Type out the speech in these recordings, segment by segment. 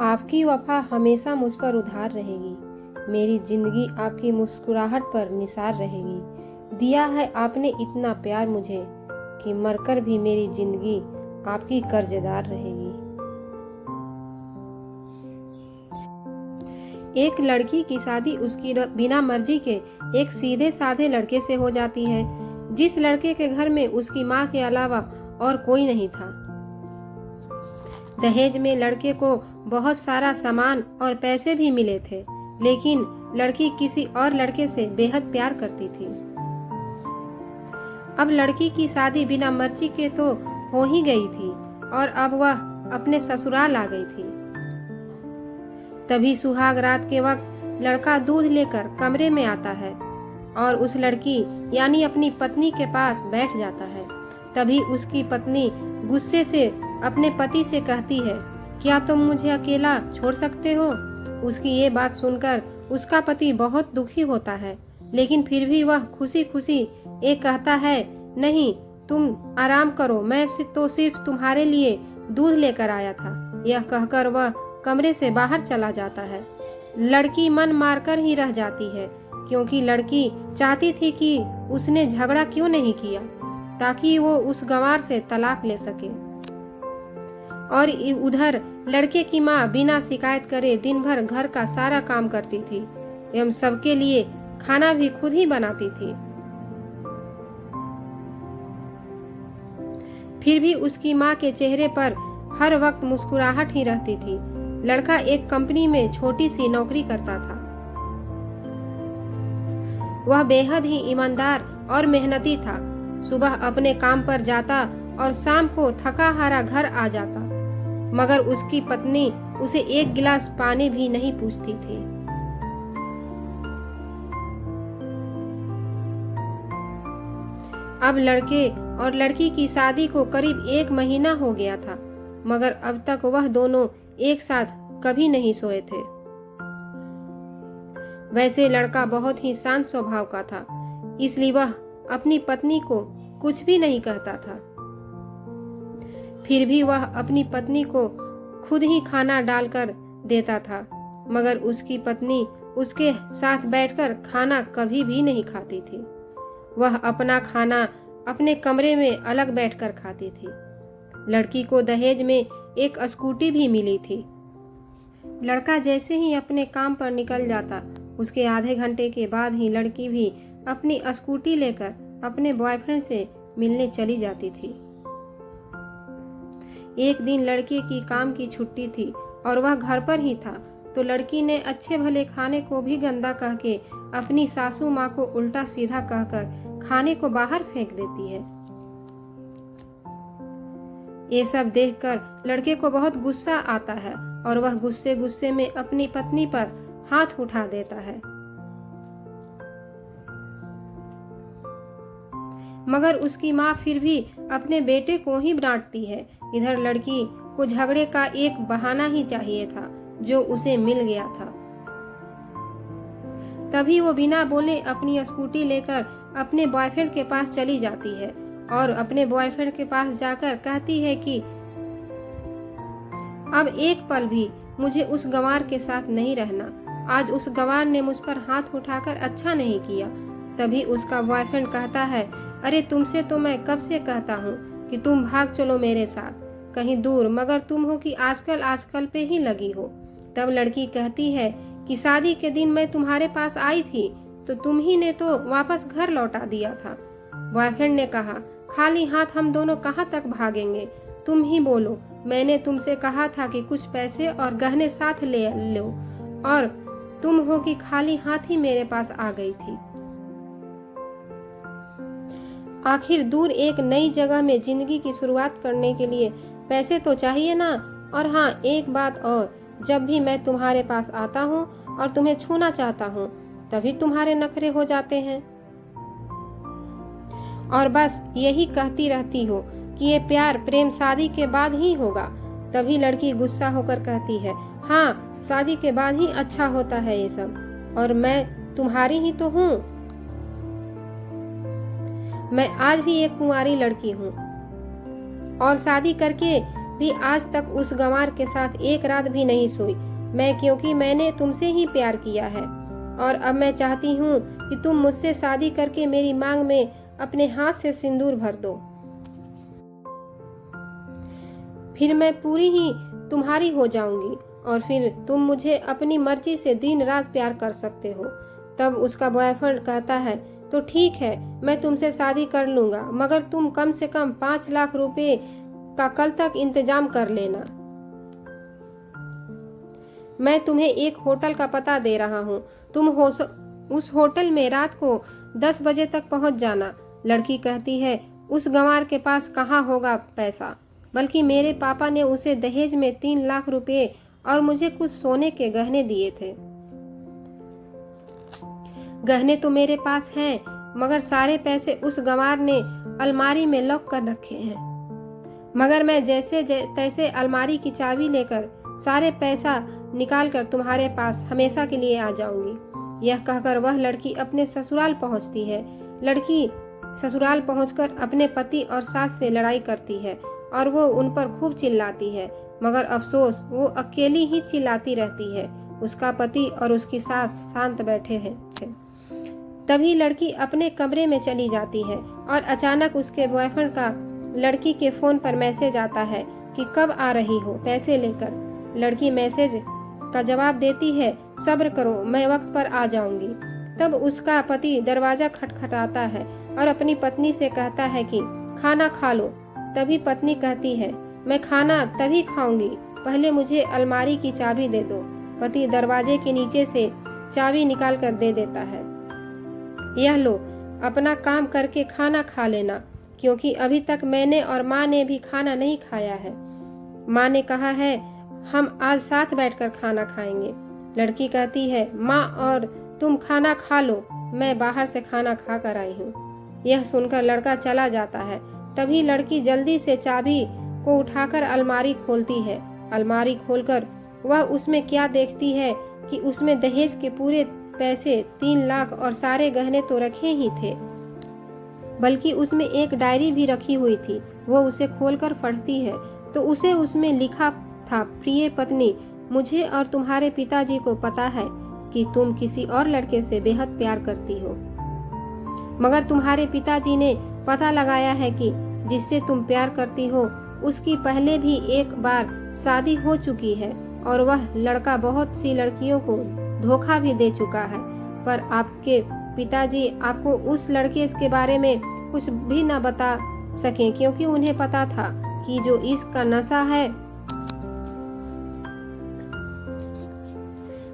आपकी वफा हमेशा मुझ पर उधार रहेगी। मेरी जिंदगी आपकी मुस्कुराहट पर निसार रहेगी। दिया है आपने इतना प्यार मुझे कि मरकर भी मेरी जिंदगी आपकी कर्जदार रहेगी। एक लड़की की शादी उसकी बिना मर्जी के एक सीधे साधे लड़के से हो जाती है, जिस लड़के के घर में उसकी माँ के अलावा और कोई नहीं था। दहेज में लड़के को बहुत सारा सामान और पैसे भी मिले थे, लेकिन लड़की किसी और लड़के से बेहद प्यार करती थी। अब लड़की की शादी बिना मर्जी के तो हो ही गई थी और अब वह अपने ससुराल आ गई थी। तभी सुहाग रात के वक्त लड़का दूध लेकर कमरे में आता है और उस लड़की यानी अपनी पत्नी के पास बैठ जाता है। तभी उसकी पत्नी गुस्से से अपने पति से कहती है, क्या तुम मुझे अकेला छोड़ सकते हो? उसकी ये बात सुनकर उसका पति बहुत दुखी होता है, लेकिन फिर भी वह खुशी खुशी ये कहता है, नहीं तुम आराम करो, मैं तो सिर्फ तुम्हारे लिए दूध लेकर आया था। यह कहकर वह कमरे से बाहर चला जाता है। लड़की मन मारकर ही रह जाती है, क्योंकि लड़की चाहती थी कि उसने झगड़ा क्यों नहीं किया, ताकि वो उस गंवार से तलाक ले सके। और उधर लड़के की माँ बिना शिकायत करे दिन भर घर का सारा काम करती थी एवं सबके लिए खाना भी खुद ही बनाती थी। फिर भी उसकी माँ के चेहरे पर हर वक्त मुस्कुराहट ही रहती थी। लड़का एक कंपनी में छोटी सी नौकरी करता था। वह बेहद ही ईमानदार और मेहनती था। सुबह अपने काम पर जाता और शाम को थका हारा घर आ जाता, मगर उसकी पत्नी उसे एक गिलास पानी भी नहीं पूछती थी। अब लड़के और लड़की की शादी को करीब 1 महीना हो गया था, मगर अब तक वह दोनों एक साथ कभी नहीं सोए थे। वैसे लड़का बहुत ही शांत स्वभाव का था, इसलिए वह अपनी पत्नी को कुछ भी नहीं कहता था। फिर भी वह अपनी पत्नी को खुद ही खाना डालकर देता था, मगर उसकी पत्नी उसके साथ बैठकर खाना कभी भी नहीं खाती थी। वह अपना खाना अपने कमरे में अलग बैठकर खाती थी। लड़की को दहेज में एक स्कूटी भी मिली थी। लड़का जैसे ही अपने काम पर निकल जाता, उसके आधे घंटे के बाद ही लड़की भी अपनी स्कूटी लेकर अपने बॉयफ्रेंड से मिलने चली जाती थी। एक दिन लड़के की काम की छुट्टी थी और वह घर पर ही था, तो लड़की ने अच्छे भले खाने को भी गंदा कह के अपनी सासू माँ को उल्टा सीधा कहकर खाने को बाहर फेंक देती है। ये सब देखकर लड़के को बहुत गुस्सा आता है और वह गुस्से गुस्से में अपनी पत्नी पर हाथ उठा देता है, मगर उसकी माँ फिर भी अपने बेटे को ही डांटती है। इधर लड़की को झगड़े का एक बहाना ही चाहिए था, जो उसे मिल गया था। तभी वो बिना बोले अपनी स्कूटी लेकर अपने बॉयफ्रेंड के पास चली जाती है और अपने बॉयफ्रेंड के पास जाकर कहती है कि अब एक पल भी मुझे उस गंवार के साथ नहीं रहना। आज उस गंवार ने मुझ पर हाथ उठाकर अच्छा नहीं किया। तभी उसका बॉयफ्रेंड कहता है, अरे तुमसे तो मैं कब से कहता हूँ कि तुम भाग चलो मेरे साथ कहीं दूर, मगर तुम हो कि आजकल पे ही लगी हो। तब लड़की कहती है कि शादी के दिन मैं तुम्हारे पास आई थी तो तुम ही ने तो वापस घर लौटा दिया था। बॉयफ्रेंड ने कहा, खाली हाथ हम दोनों कहाँ तक भागेंगे, तुम ही बोलो। मैंने तुमसे कहा था कि कुछ पैसे और गहने साथ ले लो और तुम हो कि खाली हाथ ही मेरे पास आ गई थी। आखिर दूर एक नई जगह में जिंदगी की शुरुआत करने के लिए पैसे तो चाहिए ना। और हाँ, एक बात और, जब भी मैं तुम्हारे पास आता हूँ और तुम्हें छूना चाहता हूँ, तभी तुम्हारे नखरे हो जाते हैं और बस यही कहती रहती हो कि ये प्यार प्रेम शादी के बाद ही होगा। तभी लड़की गुस्सा होकर कहती है, हाँ शादी के बाद ही अच्छा होता है ये सब, और मैं तुम्हारी ही तो हूँ। मैं आज भी एक कुंवारी लड़की हूँ और शादी करके भी आज तक उस गंवार के साथ एक रात भी नहीं सोई मैं, क्योंकि मैंने तुमसे ही प्यार किया है। और अब मैं चाहती हूँ कि तुम मुझसे शादी करके मेरी मांग में अपने हाथ से सिंदूर भर दो। फिर मैं पूरी ही तुम्हारी हो जाऊंगी और फिर तुम मुझे अपनी मर्जी से दिन रात प्यार कर सकते हो। तब उसका बॉयफ्रेंड कहता है, तो ठीक है, मैं तुमसे शादी कर लूंगा, मगर तुम कम से कम 5 लाख रुपए का कल तक इंतजाम कर लेना। मैं तुम्हें एक होटल का पता दे रहा हूँ, तुम उस होटल में रात को 10 बजे तक पहुंच जाना। लड़की कहती है, उस गंवार के पास कहाँ होगा पैसा, बल्कि मेरे पापा ने उसे दहेज में 3 लाख रुपए और मुझे कुछ सोने के गहने दिए थे। गहने तो मेरे पास हैं, मगर सारे पैसे उस गंवार ने अलमारी में लॉक कर रखे हैं। मगर मैं जैसे तैसे अलमारी की चाबी लेकर सारे पैसा निकालकर तुम्हारे पास हमेशा के लिए आ जाऊंगी। यह कहकर वह लड़की अपने ससुराल पहुंचती है। लड़की ससुराल पहुंचकर अपने पति और सास से लड़ाई करती है और वो उन पर खूब चिल्लाती है, मगर अफसोस वो अकेली ही चिल्लाती रहती है। उसका पति और उसकी सास शांत बैठे हैं। तभी लड़की अपने कमरे में चली जाती है और अचानक उसके बॉयफ्रेंड का लड़की के फोन पर मैसेज आता है कि कब आ रही हो पैसे लेकर। लड़की मैसेज का जवाब देती है, सब्र करो, मैं वक्त पर आ जाऊंगी। तब उसका पति दरवाजा खटखटाता है और अपनी पत्नी से कहता है कि खाना खा लो। तभी पत्नी कहती है, मैं खाना तभी खाऊंगी, पहले मुझे अलमारी की चाबी दे दो। पति दरवाजे के नीचे से चाबी निकाल कर दे देता है, यह लो, अपना काम करके खाना खा लेना, क्योंकि अभी तक मैंने और माँ ने भी खाना नहीं खाया है। माँ ने कहा है हम आज साथ बैठकर खाना खाएंगे। लड़की कहती है, माँ और तुम खाना खा लो, मैं बाहर से खाना खा कर आई हूँ। यह सुनकर लड़का चला जाता है। तभी लड़की जल्दी से चाबी को उठाकर अलमारी खोलती है। अलमारी खोलकर वह उसमें क्या देखती है कि उसमें दहेज के पूरे पैसे 3 लाख और सारे गहने तो रखे ही थे, बल्कि उसमें एक डायरी भी रखी हुई थी। वो उसे खोलकर पढ़ती है तो उसे उसमें लिखा था, प्रिय पत्नी, मुझे और तुम्हारे पिताजी को पता है कि तुम किसी और लड़के से बेहद प्यार करती हो, मगर तुम्हारे पिताजी ने पता लगाया है कि जिससे तुम प्यार करती हो उसकी पहले भी एक बार शादी हो चुकी है और वह लड़का बहुत सी लड़कियों को धोखा भी दे चुका है। पर आपके पिताजी आपको उस लड़के के बारे में कुछ भी न बता सके, क्योंकि उन्हें पता था कि जो इसका नशा है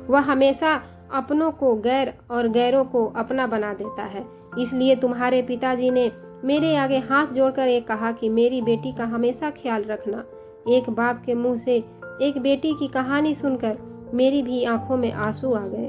वह हमेशा अपनों को गैर और गैरों को अपना बना देता है। इसलिए तुम्हारे पिताजी ने मेरे आगे हाथ जोड़कर ये कहा कि मेरी बेटी का हमेशा ख्याल रखना। एक बाप के मुंह से एक बेटी की कहानी सुनकर मेरी भी आंखों में आंसू आ गए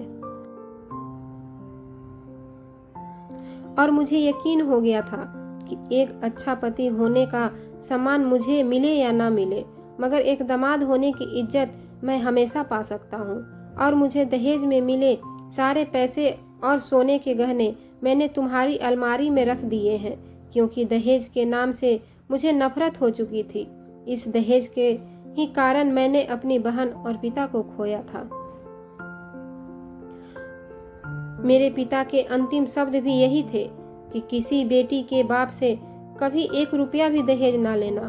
और मुझे यकीन हो गया था कि एक अच्छा पति होने का सम्मान मुझे मिले या ना मिले, मगर एक दामाद होने की इज्जत मैं हमेशा पा सकता हूँ। और मुझे दहेज में मिले सारे पैसे और सोने के गहने मैंने तुम्हारी अलमारी में रख दिए हैं, क्योंकि दहेज के नाम से मुझे नफरत हो चुकी थी। इस दहेज के ही कारण मैंने अपनी बहन और पिता को खोया था। मेरे पिता के अंतिम शब्द भी यही थे कि किसी बेटी के बाप से कभी 1 रुपया भी दहेज ना लेना।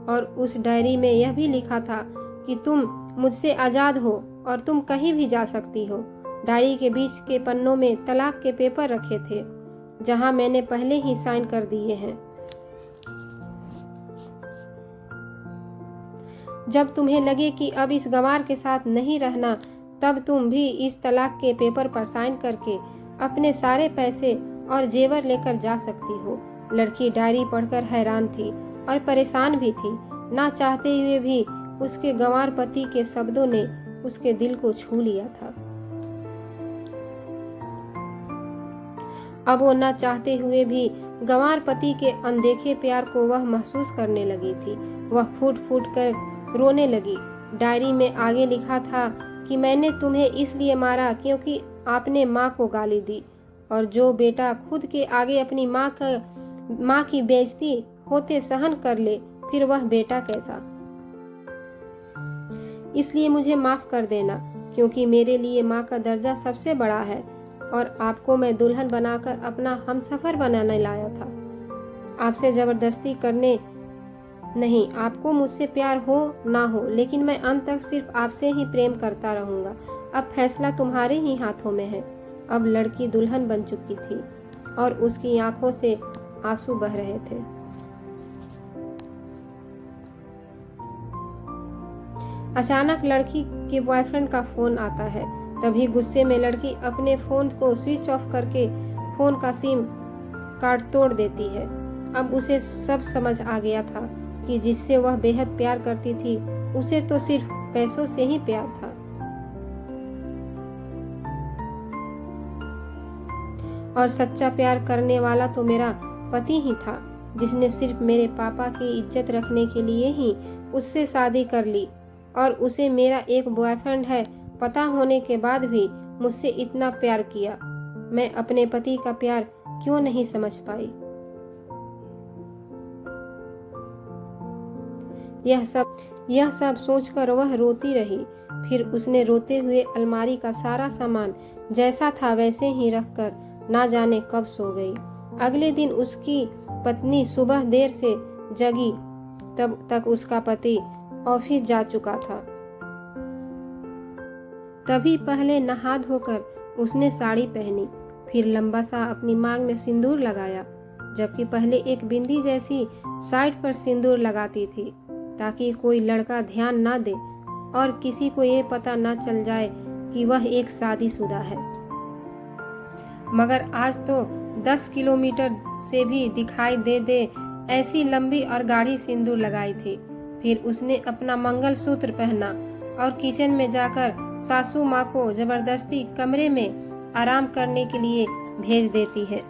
और उस डायरी में यह भी लिखा था कि तुम मुझसे आजाद हो और तुम कहीं भी जा सकती हो। डायरी के बीच के पन्नों में तलाक के पेपर रखे थे, जहां मैंने पहले ही साइन कर दिए हैं। जब तुम्हें लगे कि अब इस गंवार के साथ नहीं रहना, तब तुम भी इस तलाक के पेपर पर साइन करके अपने सारे पैसे और जेवर लेकर जा सकती हो। लड़की डायरी पढ़कर हैरान थी और परेशान भी थी। ना चाहते हुए भी उसके गंवार पति के शब्दों ने उसके दिल को छू लिया था। अब वो न चाहते हुए भी गंवार पति के अनदेखे प्यार को वह महसूस करने लगी थी। वह फूट फूट कर रोने लगी। डायरी में आगे लिखा था कि मैंने तुम्हें इसलिए मारा क्योंकि आपने माँ को गाली दी, और जो बेटा खुद के आगे अपनी माँ की बेइज्जती होते सहन कर ले, फिर वह बेटा कैसा। इसलिए मुझे माफ़ कर देना, क्योंकि मेरे लिए माँ का दर्जा सबसे बड़ा है और आपको मैं दुल्हन बनाकर अपना हमसफ़र बनाने लाया था। आपसे ज़बरदस्ती करने नहीं, आपको मुझसे प्यार हो ना हो, लेकिन मैं अंत तक सिर्फ आपसे ही प्रेम करता रहूँगा। अब फैसला तुम्हारे ही हाथों में है। अब लड़की दुल्हन बन चुकी थी और उसकी आंखों से आंसू बह रहे थे। अचानक लड़की के बॉयफ्रेंड का फोन आता है। तभी गुस्से में लड़की अपने फोन को स्विच ऑफ करके फोन का सिम कार्ड तोड़ देती है। अब उसे सब समझ आ गया था कि जिससे वह बेहद प्यार करती थी, उसे तो सिर्फ पैसों से ही प्यार था। और सच्चा प्यार करने वाला तो मेरा पति ही था, जिसने सिर्फ मेरे पापा की इज्जत रखने के लिए ही उससे शादी कर ली। और उसे मेरा एक बॉयफ्रेंड है पता होने के बाद भी मुझसे इतना प्यार किया। मैं अपने पति का प्यार क्यों नहीं समझ पाई। यह सब सोचकर वह रोती रही। फिर उसने रोते हुए अलमारी का सारा सामान जैसा था वैसे ही रखकर ना जाने कब सो गई। अगले दिन उसकी पत्नी सुबह देर से जगी, तब तक उसका पति ऑफिस जा चुका था। तभी पहले नहा धोकर उसने साड़ी पहनी, फिर लंबा सा अपनी मांग में सिंदूर लगाया, जबकि पहले एक बिंदी जैसी साइड पर सिंदूर लगाती थी ताकि कोई लड़का ध्यान ना दे और किसी को ये पता ना चल जाए कि वह एक शादीशुदा है। मगर आज तो 10 किलोमीटर से भी दिखाई दे ऐसी लंबी और गाढ़ी सिंदूर लगाई थी। फिर उसने अपना मंगलसूत्र पहना और किचन में जाकर सासू माँ को जबरदस्ती कमरे में आराम करने के लिए भेज देती है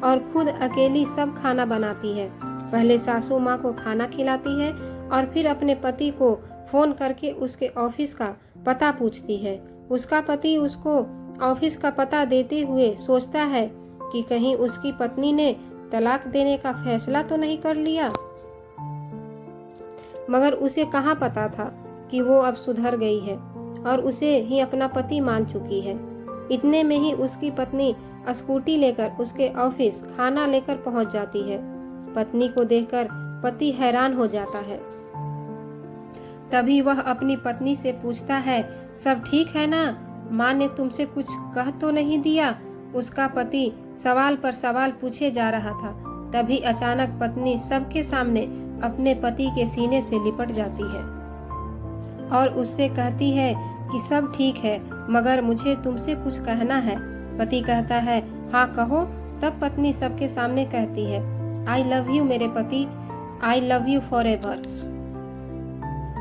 और खुद अकेली सब खाना बनाती है। पहले सासू माँ को खाना खिलाती है और फिर अपने पति को फोन करके उसके ऑफिस का पता पूछती है। उसका पति उसको ऑफिस का पता देते हुए सोचता है कि कहीं उसकी पत्नी ने तलाक देने का फैसला तो नहीं कर लिया। मगर उसे कहाँ पता था कि वो अब सुधर गई है और उसे ही अपना पति मान चुकी है। इतने में ही उसकी पत्नी स्कूटी लेकर उसके ऑफिस खाना लेकर पहुंच जाती है। पत्नी को देखकर पति हैरान हो जाता है। तभी वह अपनी पत्नी से पूछता है, सब ठीक है ना? माँ ने तुमसे कुछ कह तो नहीं दिया? उसका पति सवाल पर सवाल पूछे जा रहा था। तभी अचानक पत्नी सबके सामने अपने पति के सीने से लिपट जाती है और उससे कहती है कि सब ठीक है, मगर मुझे तुमसे कुछ कहना है। पति कहता है, हाँ कहो। तब पत्नी सबके सामने कहती है, आई लव यू मेरे पति, I love you for ever.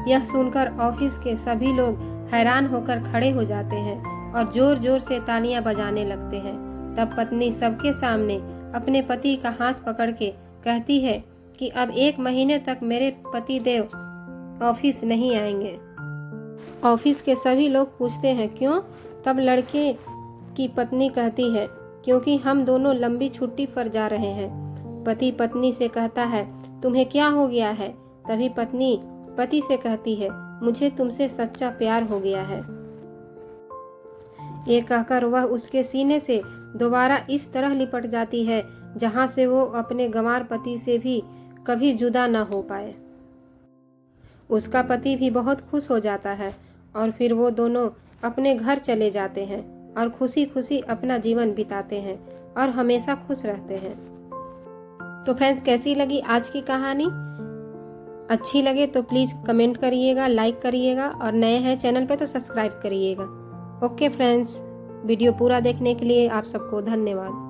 यह सुनकर ऑफिस के सभी लोग हैरान होकर खड़े हो जाते हैं और जोर जोर से तालियां बजाने लगते हैं। तब पत्नी सबके सामने अपने पति का हाथ पकड़ के कहती है कि अब 1 महीने तक मेरे पति देव ऑफिस नहीं आएंगे। ऑफिस के सभी लोग पूछते हैं क्यों? तब लड़के की पत्नी कहती है, क्योंकि हम दोनों लंबी छुट्टी पर जा रहे हैं। पति पत्नी से कहता है, तुम्हें क्या हो गया है? तभी पत्नी पति से कहती है, मुझे तुमसे सच्चा प्यार हो गया है। ये कहकर वह उसके सीने से दोबारा इस तरह लिपट जाती है जहां से वो अपने गंवार पति से भी कभी जुदा न हो पाए। उसका पति भी बहुत खुश हो जाता है और फिर वो दोनों अपने घर चले जाते हैं और खुशी खुशी अपना जीवन बिताते हैं और हमेशा खुश रहते हैं। तो फ्रेंड्स, कैसी लगी आज की कहानी? अच्छी लगे तो प्लीज़ कमेंट करिएगा, लाइक करिएगा और नए हैं चैनल पे तो सब्सक्राइब करिएगा। ओके फ्रेंड्स, वीडियो पूरा देखने के लिए आप सबको धन्यवाद।